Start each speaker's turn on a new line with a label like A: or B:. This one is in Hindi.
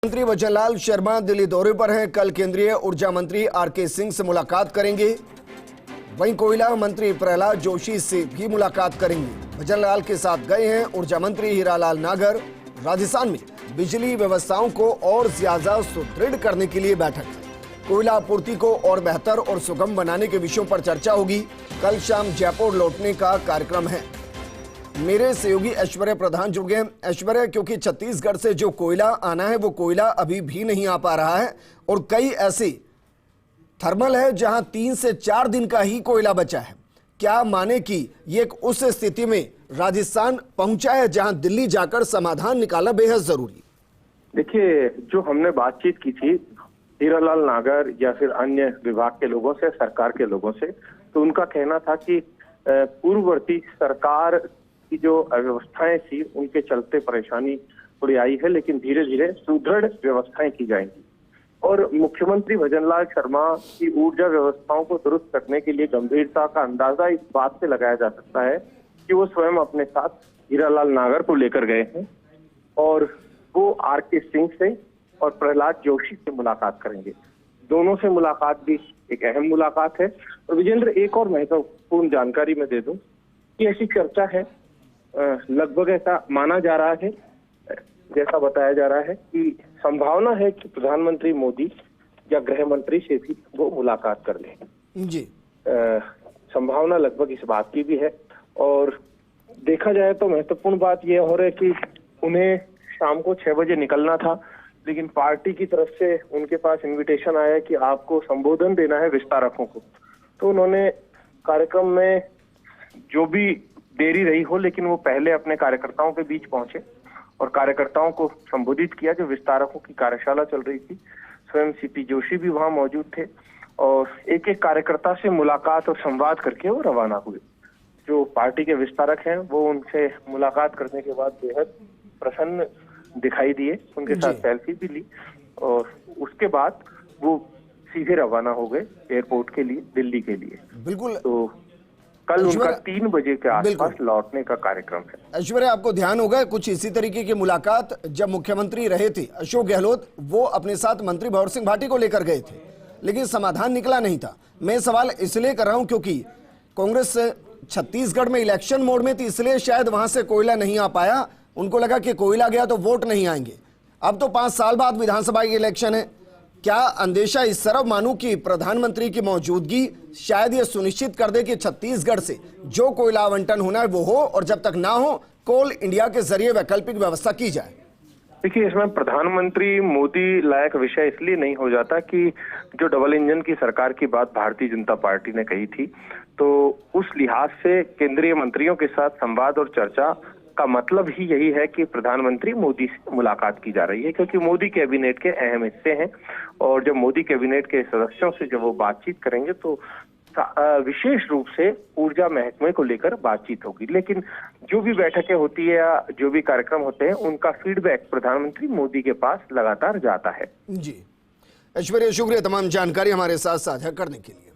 A: मंत्री भजनलाल शर्मा दिल्ली दौरे पर हैं। कल केंद्रीय ऊर्जा मंत्री आरके सिंह से मुलाकात करेंगे। वहीं कोयला मंत्री प्रहलाद जोशी से भी मुलाकात करेंगे। भजनलाल के साथ गए हैं ऊर्जा मंत्री हीरालाल नागर। राजस्थान में बिजली व्यवस्थाओं को और ज्यादा सुदृढ़ करने के लिए बैठक है। कोयला आपूर्ति को और बेहतर और सुगम बनाने के विषयों पर चर्चा होगी। कल शाम जयपुर लौटने का कार्यक्रम है। मेरे सहयोगी ऐश्वर्या प्रधान जुड़ गए। ऐश्वर्या, क्योंकि छत्तीसगढ़ से जो कोयला आना है वो कोयला अभी भी नहीं आ पा रहा है और कई ऐसे थर्मल है जहां 3 से 4 दिन का ही कोयला बचा है। क्या माने कि ये एक उस स्थिति में राजस्थान पहुंचा है जहां दिल्ली जाकर समाधान निकालना बेहद जरूरी।
B: देखिए, जो हमने बातचीत की थी हीरालाल नागर या फिर अन्य विभाग के लोगों से, सरकार के लोगों से, तो उनका कहना था कि पूर्ववर्ती सरकार की जो व्यवस्थाएं थी उनके चलते परेशानी थोड़ी आई है, लेकिन धीरे धीरे सुदृढ़ व्यवस्थाएं की जाएंगी। और मुख्यमंत्री भजनलाल शर्मा की ऊर्जा व्यवस्थाओं को दुरुस्त करने के लिए गंभीरता का अंदाजा इस बात से लगाया जा सकता है कि वो स्वयं अपने साथ हीरालाल नागर को लेकर गए हैं और वो आरके सिंह से और प्रहलाद जोशी से मुलाकात करेंगे। दोनों से मुलाकात भी एक अहम मुलाकात है। और विजेंद्र, एक और महत्वपूर्ण जानकारी मैं दे दूं कि ऐसी चर्चा है, लगभग ऐसा माना जा रहा है, जैसा बताया जा रहा है कि संभावना है कि प्रधानमंत्री मोदी या गृह मंत्री से भी वो मुलाकात कर लें
A: जी।
B: संभावना लगभग इस बात की भी है। और देखा जाए तो महत्वपूर्ण बात यह हो रही है कि उन्हें शाम को 6 बजे निकलना था, लेकिन पार्टी की तरफ से उनके पास इनविटेशन आया कि आपको संबोधन देना है विस्तारकों को। तो उन्होंने कार्यक्रम में जो भी देरी रही हो, लेकिन वो पहले अपने कार्यकर्ताओं के बीच पहुंचे और कार्यकर्ताओं को संबोधित किया। जो विस्तारकों की कार्यशाला चल रही थी, स्वयं सीपी जोशी भी वहां मौजूद थे और एक एक कार्यकर्ता से मुलाकात और संवाद करके वो रवाना हुए। जो पार्टी के विस्तारक हैं वो उनसे मुलाकात करने के बाद बेहद प्रसन्न दिखाई दिए, उनके साथ सेल्फी भी ली और उसके बाद वो सीधे रवाना हो गए एयरपोर्ट के लिए, दिल्ली के लिए।
A: बिल्कुल।
B: तो कल उनका 3 बजे के आसपास लौटने का कार्यक्रम है।
A: ऐश्वर्या, आपको ध्यान होगा कुछ इसी तरीके की मुलाकात जब मुख्यमंत्री रहे थे अशोक गहलोत, वो अपने साथ मंत्री भंवर सिंह भाटी को लेकर गए थे, लेकिन समाधान निकला नहीं था। मैं सवाल इसलिए कर रहा हूं क्योंकि कांग्रेस छत्तीसगढ़ में इलेक्शन मोड में थी, इसलिए शायद वहां से कोयला नहीं आ पाया। उनको लगा कि कोयला गया तो वोट नहीं आएंगे। अब तो 5 साल बाद विधानसभा की इलेक्शन है। क्या अंदेशा इस तरफ मानूं कि प्रधानमंत्री की मौजूदगी शायद ये सुनिश्चित कर दे कि छत्तीसगढ़ से जो कोयला आवंटन होना है वो हो, और जब तक ना हो कोल इंडिया के जरिए वैकल्पिक व्यवस्था की जाए?
B: देखिए, इसमें प्रधानमंत्री मोदी लायक विषय इसलिए नहीं हो जाता कि जो डबल इंजन की सरकार की बात भारतीय जनता पार्टी ने कही थी, तो उस लिहाज से केंद्रीय मंत्रियों के साथ संवाद और चर्चा का मतलब ही यही है कि प्रधानमंत्री मोदी से मुलाकात की जा रही है, क्योंकि मोदी कैबिनेट के अहम हिस्से हैं और जब मोदी कैबिनेट के सदस्यों से जब वो बातचीत करेंगे तो विशेष रूप से ऊर्जा महकमे को लेकर बातचीत होगी। लेकिन जो भी बैठकें होती है या जो भी कार्यक्रम होते हैं उनका फीडबैक प्रधानमंत्री मोदी के पास लगातार जाता है।
A: जी ऐश्वर्या, शुक्रिया तमाम जानकारी हमारे साथ साझा करने के लिए।